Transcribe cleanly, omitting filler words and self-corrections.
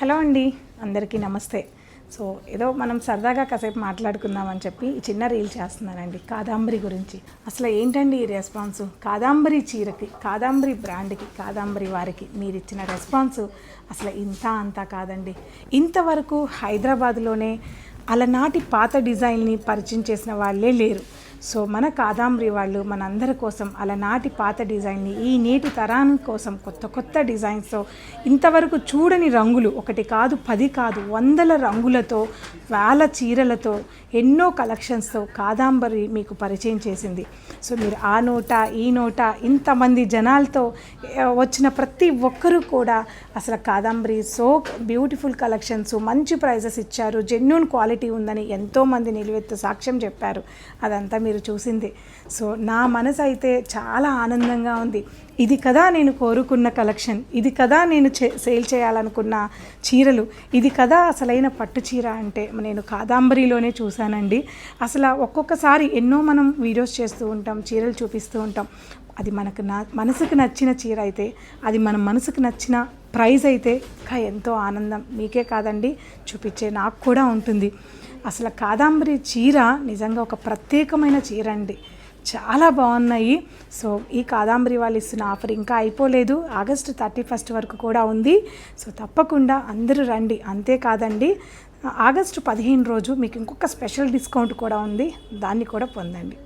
Hello అండి, అందరికీ నమస్తే. సో ఏదో మనం సరదాగా కాసేపు మాట్లాడుకుందామని చెప్పి ఈ చిన్న రీల్ చేస్తున్నానండి కాదాంబరి గురించి. అసలు ఏంటండి ఈ రెస్పాన్సు? కాదాంబరి చీరకి, కాదాంబరి బ్రాండ్కి, కాదాంబరి వారికి మీరు ఇచ్చిన రెస్పాన్సు అసలు ఇంత అంతా కాదండి. ఇంతవరకు హైదరాబాద్లోనే అలనాటి పాత డిజైన్ని పరిచయం చేసిన వాళ్ళే లేరు. సో మన కాదాంబరి వాళ్ళు మనందరి కోసం అలనాటి పాత డిజైన్ని ఈ నేటి తరాని కోసం కొత్త కొత్త డిజైన్స్తో ఇంతవరకు చూడని రంగులు, ఒకటి కాదు 10 కాదు 100 రంగులతో, వేల చీరలతో, ఎన్నో కలెక్షన్స్తో కాదాంబరి మీకు పరిచయం చేసింది. సో మీరు ఆ నోట ఈ నోట ఇంతమంది జనాలతో వచ్చిన ప్రతి ఒక్కరూ కూడా అసలు కాదాంబరి సో బ్యూటిఫుల్ కలెక్షన్స్, మంచి ప్రైజెస్ ఇచ్చారు, జెన్యూన్ క్వాలిటీ ఉందని ఎంతోమంది నిలువెత్తు సాక్ష్యం చెప్పారు. అదంతా మీరు చూసింది. సో నా మనసు అయితే చాలా ఆనందంగా ఉంది. ఇది కదా నేను కోరుకున్న కలెక్షన్, ఇది కదా నేను సేల్ చేయాలనుకున్న చీరలు, ఇది కదా అసలైన పట్టు చీర అంటే నేను కాదాంబరిలోనే చూశానండి. అసలు ఒక్కొక్కసారి ఎన్నో మనం వీడియోస్ చేస్తూ ఉంటాం, చీరలు చూపిస్తూ ఉంటాం. అది మనసుకు నచ్చిన చీర అయితే, అది మన మనసుకు నచ్చిన ప్రైజ్ అయితే ఇంకా ఎంతో ఆనందం మీకే కాదండి చూపించే నాకు కూడా ఉంటుంది. అసలు కాదాంబరి చీర నిజంగా ఒక ప్రత్యేకమైన చీర అండి, చాలా బాగున్నాయి. సో ఈ కాదాంబరి వాళ్ళు ఇస్తున్న ఆఫర్ ఇంకా అయిపోలేదు, ఆగస్టు 31 వరకు కూడా ఉంది. సో తప్పకుండా అందరూ రండి. అంతేకాదండి, ఆగస్టు 15 రోజు మీకు ఇంకొక స్పెషల్ డిస్కౌంట్ కూడా ఉంది, దాన్ని కూడా పొందండి.